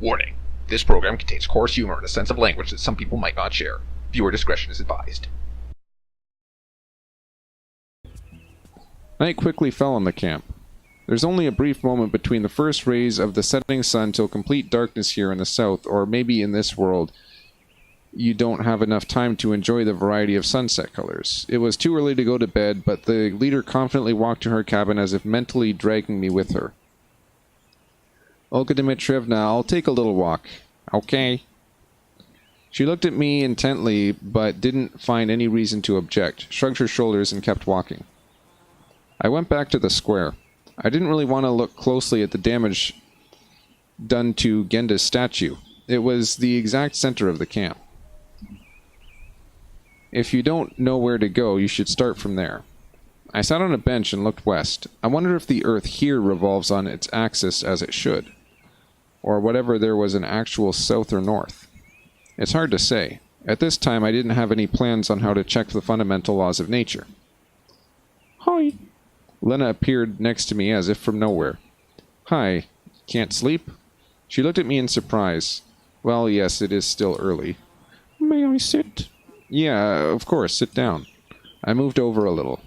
Warning: this program contains coarse humor and a sense of language that some people might not share. Viewer discretion is advised. Night quickly fell on the camp. There's only a brief moment between the first rays of the setting sun till complete darkness here in the south, or maybe in this world you don't have enough time to enjoy the variety of sunset colors. It was too early to go to bed, but the leader confidently walked to her cabin as if mentally dragging me with her. Olga Dmitrievna, I'll take a little walk. Okay. She looked at me intently, but didn't find any reason to object, shrugged her shoulders, and kept walking. I went back to the square. I didn't really want to look closely at the damage done to Genda's statue. It was the exact center of the camp. If you don't know where to go, you should start from there. I sat on a bench and looked west. I wondered if the earth here revolves on its axis as it should, or whatever there was an actual south or north. It's hard to say. At this time, I didn't have any plans on how to check the fundamental laws of nature. Hi. Lena appeared next to me as if from nowhere. Hi. Can't sleep? She looked at me in surprise. Well, yes, it is still early. May I sit? Yeah, of course, sit down. I moved over a little.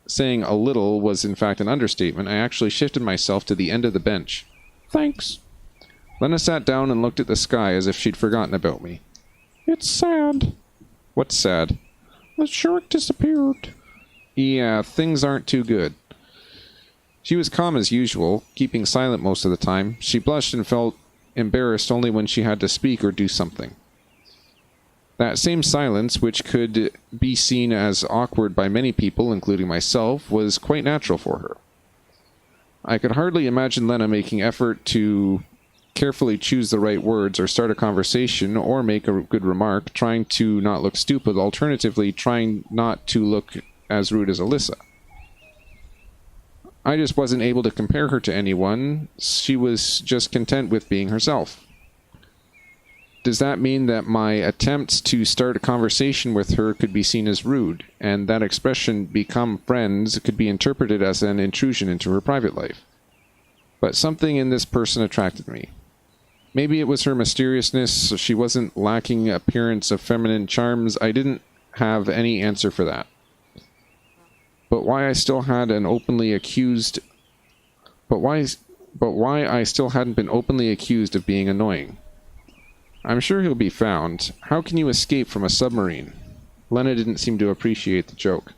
Saying a little was in fact an understatement. I actually shifted myself to the end of the bench. Thanks. Lena sat down and looked at the sky as if she'd forgotten about me. It's sad. What's sad? The shark disappeared. Yeah, things aren't too good. She was calm as usual, keeping silent most of the time. She blushed and felt embarrassed only when she had to speak or do something. That same silence, which could be seen as awkward by many people, including myself, was quite natural for her. I could hardly imagine Lena making effort to carefully choose the right words or start a conversation or make a good remark, trying to not look stupid, alternatively trying not to look as rude as Alyssa. I just wasn't able to compare her to anyone. She was just content with being herself. Does that mean that my attempts to start a conversation with her could be seen as rude, and that expression, become friends, could be interpreted as an intrusion into her private life? But something in this person attracted me. Maybe it was her mysteriousness, she wasn't lacking appearance of feminine charms. I didn't have any answer for that. But why I still had an openly accused... But why I still hadn't been openly accused of being annoying? I'm sure he'll be found. How can you escape from a submarine? Lena didn't seem to appreciate the joke.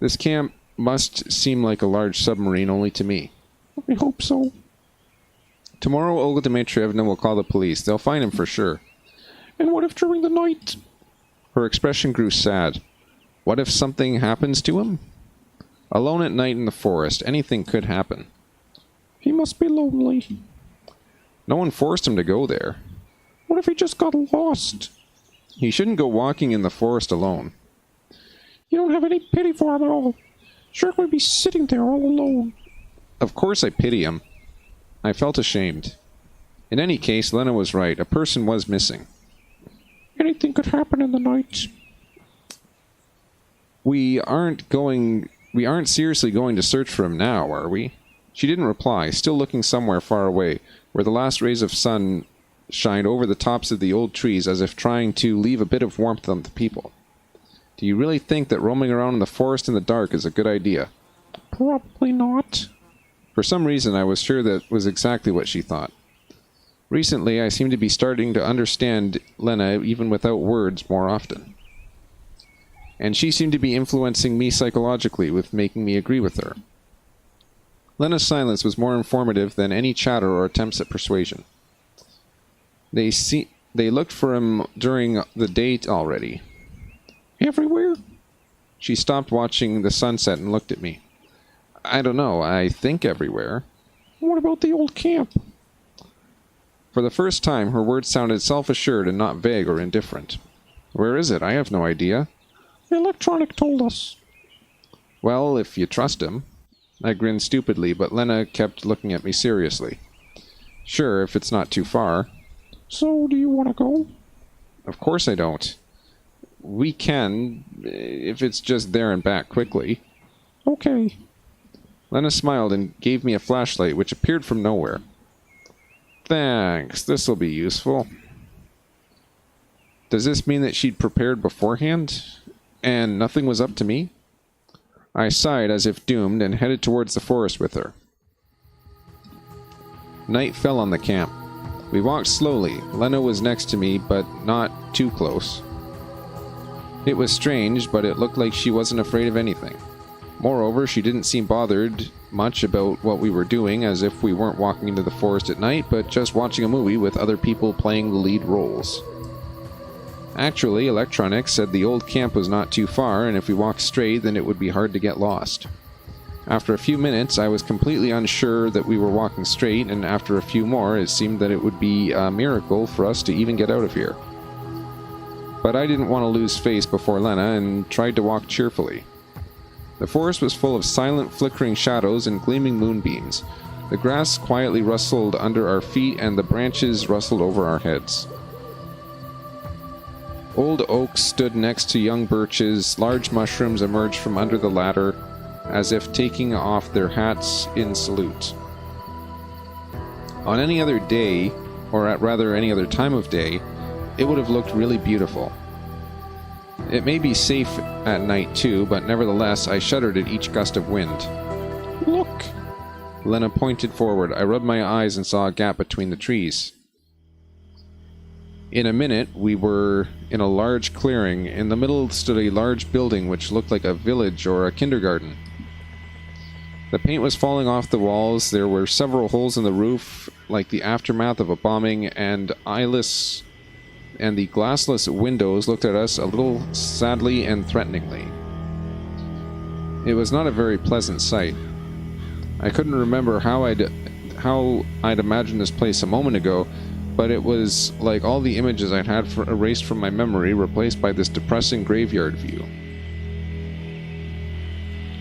This camp must seem like a large submarine only to me. I hope so. Tomorrow Olga Dmitrievna will call the police. They'll find him for sure. And what if during the night? Her expression grew sad. What if something happens to him? Alone at night in the forest, anything could happen. He must be lonely. No one forced him to go there. What if he just got lost? He shouldn't go walking in the forest alone. You don't have any pity for him at all. Shark would be sitting there all alone. Of course I pity him. I felt ashamed. In any case, Lena was right. A person was missing. Anything could happen in the night. We aren't seriously going to search for him now, are we? She didn't reply, still looking somewhere far away, where the last rays of sun shined over the tops of the old trees as if trying to leave a bit of warmth on the people. Do you really think that roaming around in the forest in the dark is a good idea? Probably not. For some reason, I was sure that was exactly what she thought. Recently, I seem to be starting to understand Lena even without words more often. And she seemed to be influencing me psychologically with making me agree with her. Lena's silence was more informative than any chatter or attempts at persuasion. They looked for him during the date already. Everywhere? She stopped watching the sunset and looked at me. I don't know, I think everywhere. What about the old camp? For the first time, her words sounded self-assured and not vague or indifferent. Where is it? I have no idea. The electronic told us. Well, if you trust him. I grinned stupidly, but Lena kept looking at me seriously. Sure, if it's not too far. So, do you want to go? Of course I don't. We can, if it's just there and back quickly. Okay. Lena smiled and gave me a flashlight, which appeared from nowhere. Thanks, this'll be useful. Does this mean that she'd prepared beforehand, and nothing was up to me? I sighed as if doomed and headed towards the forest with her. Night fell on the camp. We walked slowly. Lena was next to me, but not too close. It was strange, but it looked like she wasn't afraid of anything. Moreover, she didn't seem bothered much about what we were doing, as if we weren't walking into the forest at night, but just watching a movie with other people playing the lead roles. Actually, electronics said the old camp was not too far, and if we walked straight, then it would be hard to get lost. After a few minutes, I was completely unsure that we were walking straight, and after a few more, it seemed that it would be a miracle for us to even get out of here. But I didn't want to lose face before Lena, and tried to walk cheerfully. The forest was full of silent, flickering shadows and gleaming moonbeams. The grass quietly rustled under our feet, and the branches rustled over our heads. Old oaks stood next to young birches. Large mushrooms emerged from under the latter, as if taking off their hats in salute. On any other day, or at rather any other time of day, it would have looked really beautiful. It may be safe at night too, but nevertheless I shuddered at each gust of wind. Look! Lena pointed forward. I rubbed my eyes and saw a gap between the trees. In a minute, we were in a large clearing. In the middle stood a large building which looked like a village or a kindergarten. The paint was falling off the walls. There were several holes in the roof, like the aftermath of a bombing, and the glassless windows looked at us a little sadly and threateningly. It was not a very pleasant sight. I couldn't remember how I'd imagined this place a moment ago, but it was like all the images I'd had erased from my memory, replaced by this depressing graveyard view.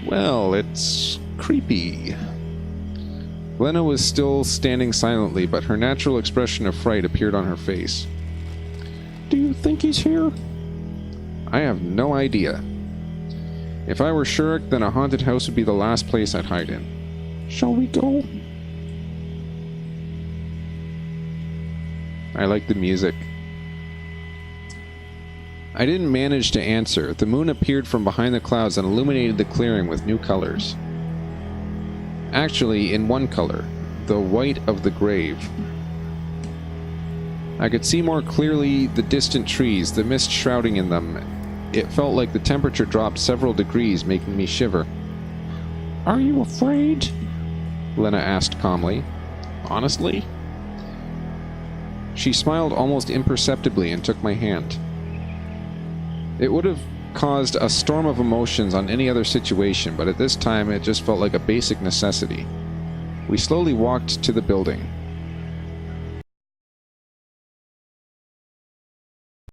Well, it's creepy. Lena was still standing silently, but her natural expression of fright appeared on her face. Do you think he's here? I have no idea. If I were Shurik, then a haunted house would be the last place I'd hide in. Shall we go? I like the music. I didn't manage to answer. The moon appeared from behind the clouds and illuminated the clearing with new colors. Actually, in one color, the white of the grave. I could see more clearly the distant trees, the mist shrouding in them. It felt like the temperature dropped several degrees, making me shiver. Are you afraid? Lena asked calmly. Honestly? She smiled almost imperceptibly and took my hand. It would have caused a storm of emotions on any other situation, but at this time it just felt like a basic necessity. We slowly walked to the building.